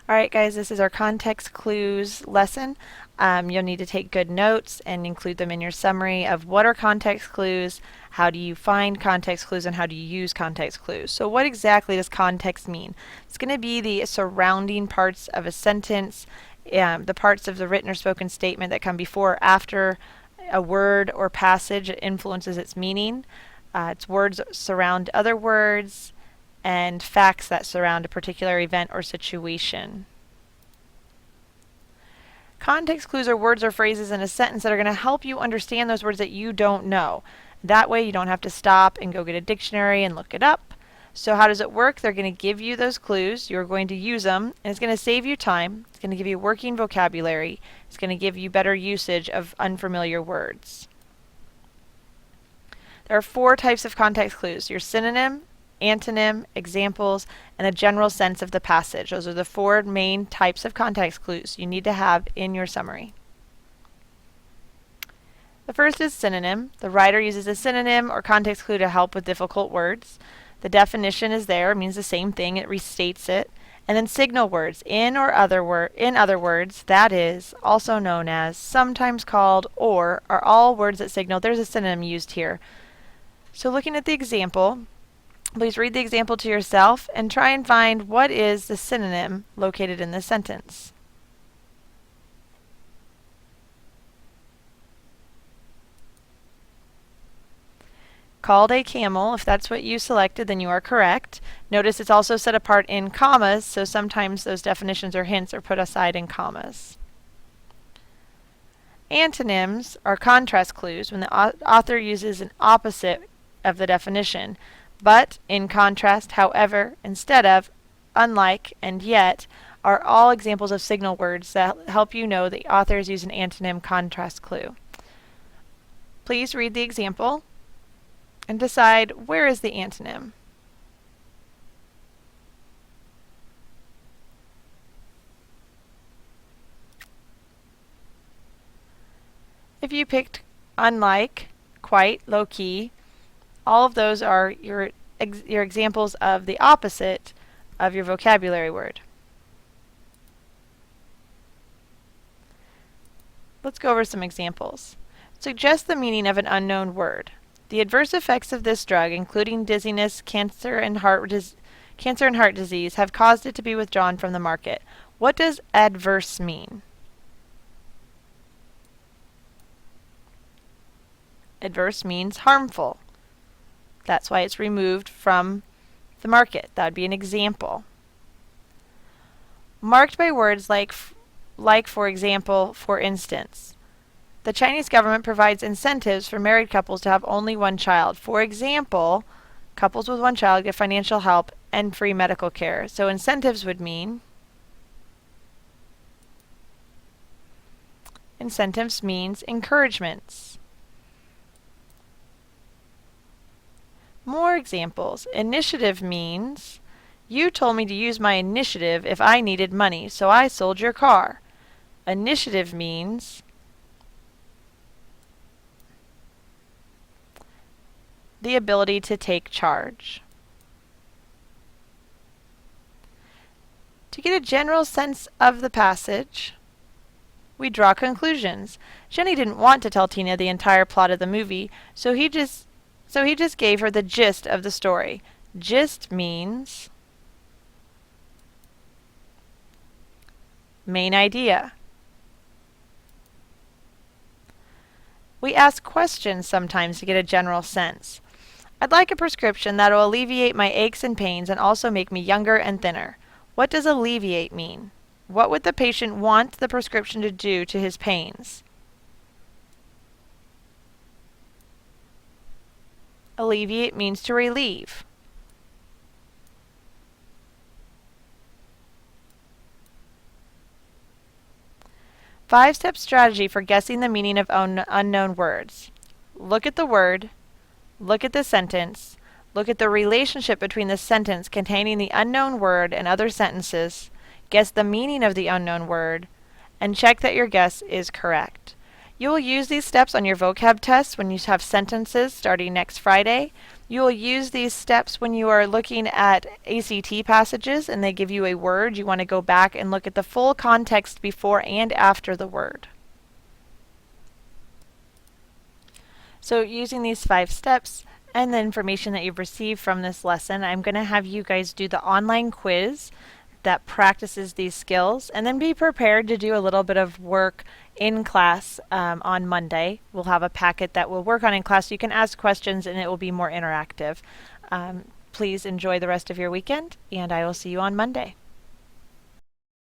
Alright guys, this is our context clues lesson. You'll need to take good notes and include them in your summary of what are context clues, how do you find context clues, and how do you use context clues. So what exactly does context mean? It's going to be the surrounding parts of a sentence, the parts of the written or spoken statement that come before or after a word or passage that influences its meaning. It's words that surround other words, and facts that surround a particular event or situation. Context clues are words or phrases in a sentence that are going to help you understand those words that you don't know. That way you don't have to stop and go get a dictionary and look it up. So how does it work? They're going to give you those clues. You're going to use them, and it's going to save you time. It's going to give you working vocabulary. It's going to give you better usage of unfamiliar words. There are 4 types of context clues: your synonym, antonym, examples, and a general sense of the passage. Those are the 4 main types of context clues you need to have in your summary. The first is synonym. The writer uses a synonym or context clue to help with difficult words. The definition is there, it means the same thing, it restates it. And then signal words, in other words, that is, also known as, sometimes called, or, are all words that signal there's a synonym used here. So looking at the example, please read the example to yourself and try and find what is the synonym located in this sentence. Called a camel. If that's what you selected, then you are correct. Notice it's also set apart in commas, so sometimes those definitions or hints are put aside in commas. Antonyms are contrast clues when the author uses an opposite of the definition. But, in contrast, however, instead of, unlike, and yet are all examples of signal words that help you know the authors use an antonym contrast clue. Please read the example and decide where is the antonym. If you picked unlike, quite, low-key, all of those are your examples of the opposite of your vocabulary word. Let's go over some examples. Suggest the meaning of an unknown word. The adverse effects of this drug, including dizziness, cancer, and heart disease, have caused it to be withdrawn from the market. What does adverse mean? Adverse means harmful. That's why it's removed from the market. That would be an example. Marked by words like for example, for instance. The Chinese government provides incentives for married couples to have only one child. For example, couples with one child get financial help and free medical care. So incentives would mean incentives means encouragements. More examples. Initiative means you told me to use my initiative if I needed money, so I sold your car. Initiative means the ability to take charge. To get a general sense of the passage, we draw conclusions. Jenny didn't want to tell Tina the entire plot of the movie, so he just gave her the gist of the story. Gist means main idea. We ask questions sometimes to get a general sense. I'd like a prescription that will alleviate my aches and pains and also make me younger and thinner. What does alleviate mean? What would the patient want the prescription to do to his pains? Alleviate means to relieve. Five-step strategy for guessing the meaning of unknown words. Look at the word, look at the sentence, look at the relationship between the sentence containing the unknown word and other sentences, guess the meaning of the unknown word, and check that your guess is correct. You will use these steps on your vocab test when you have sentences starting next Friday. You will use these steps when you are looking at ACT passages and they give you a word. You want to go back and look at the full context before and after the word. So using these 5 steps and the information that you've received from this lesson, I'm going to have you guys do the online quiz that practices these skills, and then be prepared to do a little bit of work in class on Monday. We'll have a packet that we'll work on in class so you can ask questions and it will be more interactive. Please enjoy the rest of your weekend, and I will see you on Monday.